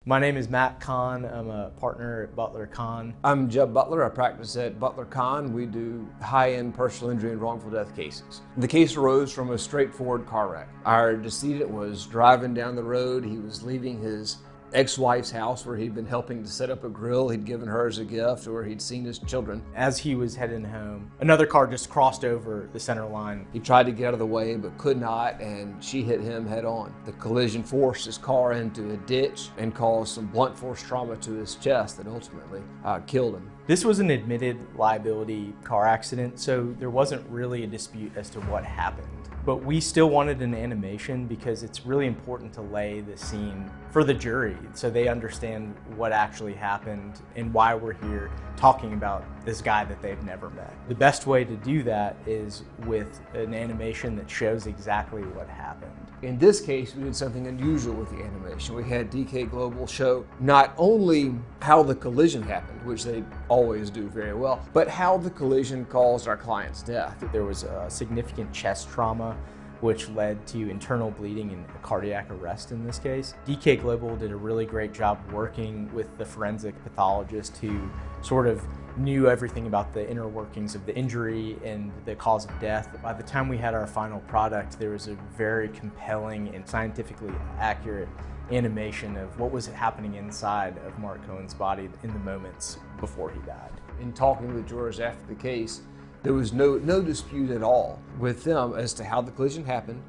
My name is Matt Kahn. I'm a partner at Butler Kahn. I'm Jeb Butler. I practice at Butler Kahn. We do high-end personal injury and wrongful death cases. The case arose from a straightforward car wreck. Our decedent was driving down the road. He was leaving his ex-wife's house where he'd been helping to set up a grill he'd given her as a gift, or he'd seen his children. As he was heading home, another car just crossed over the center line. He tried to get out of the way but could not, and she hit him head on. The collision forced his car into a ditch and caused some blunt force trauma to his chest that ultimately killed him. This was an admitted liability car accident, so there wasn't really a dispute as to what happened. But we still wanted an animation because it's really important to lay the scene for the jury so they understand what actually happened and why we're here talking about this guy that they've never met. The best way to do that is with an animation that shows exactly what happened. In this case, we did something unusual with the animation. We had DK Global show not only how the collision happened, which they always do very well, but how the collision caused our client's death. There was a significant chest trauma which led to internal bleeding and a cardiac arrest in this case. DK Global did a really great job working with the forensic pathologist who sort of knew everything about the inner workings of the injury and the cause of death. By the time we had our final product, there was a very compelling and scientifically accurate animation of what was happening inside of Mark Cohen's body in the moments before he died. In talking to the jurors after the case, there was no dispute at all with them as to how the collision happened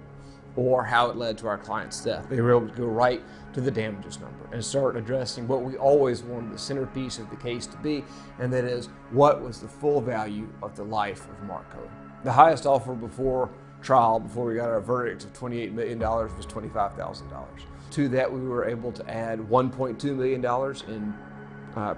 or how it led to our client's death. They were able to go right to the damages number and start addressing what we always wanted the centerpiece of the case to be, and that is, what was the full value of the life of Mark Cohen. The highest offer before trial, before we got our verdict of $28 million, was $25,000. To that, we were able to add $1.2 million in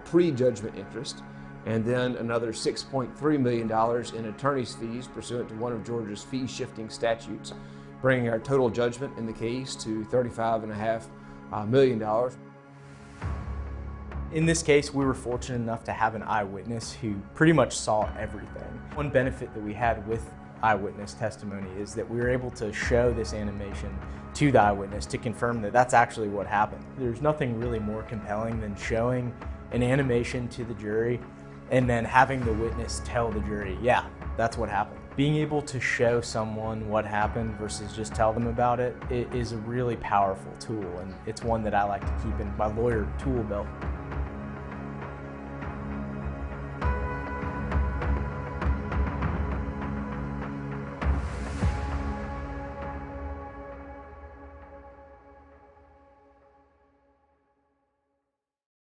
pre-judgment interest, and then another $6.3 million in attorney's fees pursuant to one of Georgia's fee-shifting statutes, bringing our total judgment in the case to $35.5 million. In this case, we were fortunate enough to have an eyewitness who pretty much saw everything. One benefit that we had with eyewitness testimony is that we were able to show this animation to the eyewitness to confirm that that's actually what happened. There's nothing really more compelling than showing an animation to the jury and then having the witness tell the jury, yeah, that's what happened. Being able to show someone what happened versus just tell them about it is a really powerful tool, and it's one that I like to keep in my lawyer tool belt.